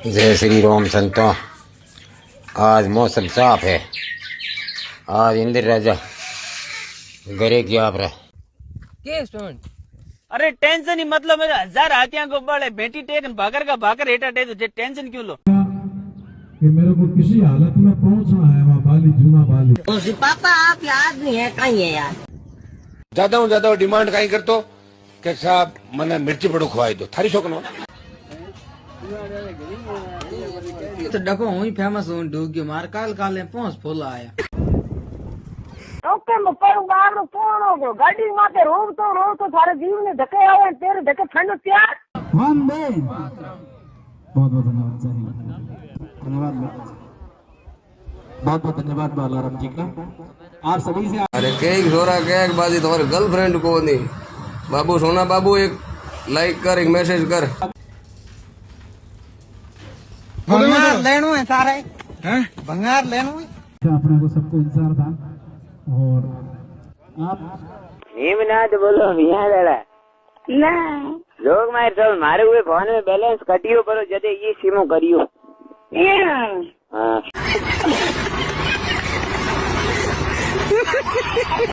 जय श्री राम संतों। आज मौसम साफ है। आज इंद्र राजा घरे क्या आप रहा के स्टोन अरे टेंशन ही मतलब है 1000 हाथियां को बड़े बेटी टेक भाकर का भाकर हेटा टे तुझे टेंशन क्यों लो कि मेरे को किसी हालत में पहुंचना है वहाँ बाली जुमा बाली। पापा आप याद नहीं है कहीं है यार ज्यादा डिमांड कहीं कर तो कि साहब मने मिर्ची पड़ो खुआई दो थारी शौकनो तो डको हुई फेमस हूं डूगी मार काल काले पहुंच फुल आया ओके मपर बार नो फोन हो गयो गाड़ी माथे रोग तो सारे जीव ने धके आवे तेरे धके फंड त्यार वंदे बहुत बहुत धन्यवाद धन्यवाद बहुत बहुत धन्यवाद बालाराम जी का आप सभी से। अरे केक छोरा केक बाजी तुम्हारे गर्लफ्रेंड को नहीं बाबू सोना बाबू एक लाइक कर एक मैसेज कर। भंगार लेनो है सारे हैं भंगार लेनो है अपने को सबको इंतजार था और आप हेमनाथ बोलो मियां दादा ना लोग मारे तो मारे हुए फोन में बैलेंस कटियो करो जदे ये सिमो करियो ये हाँ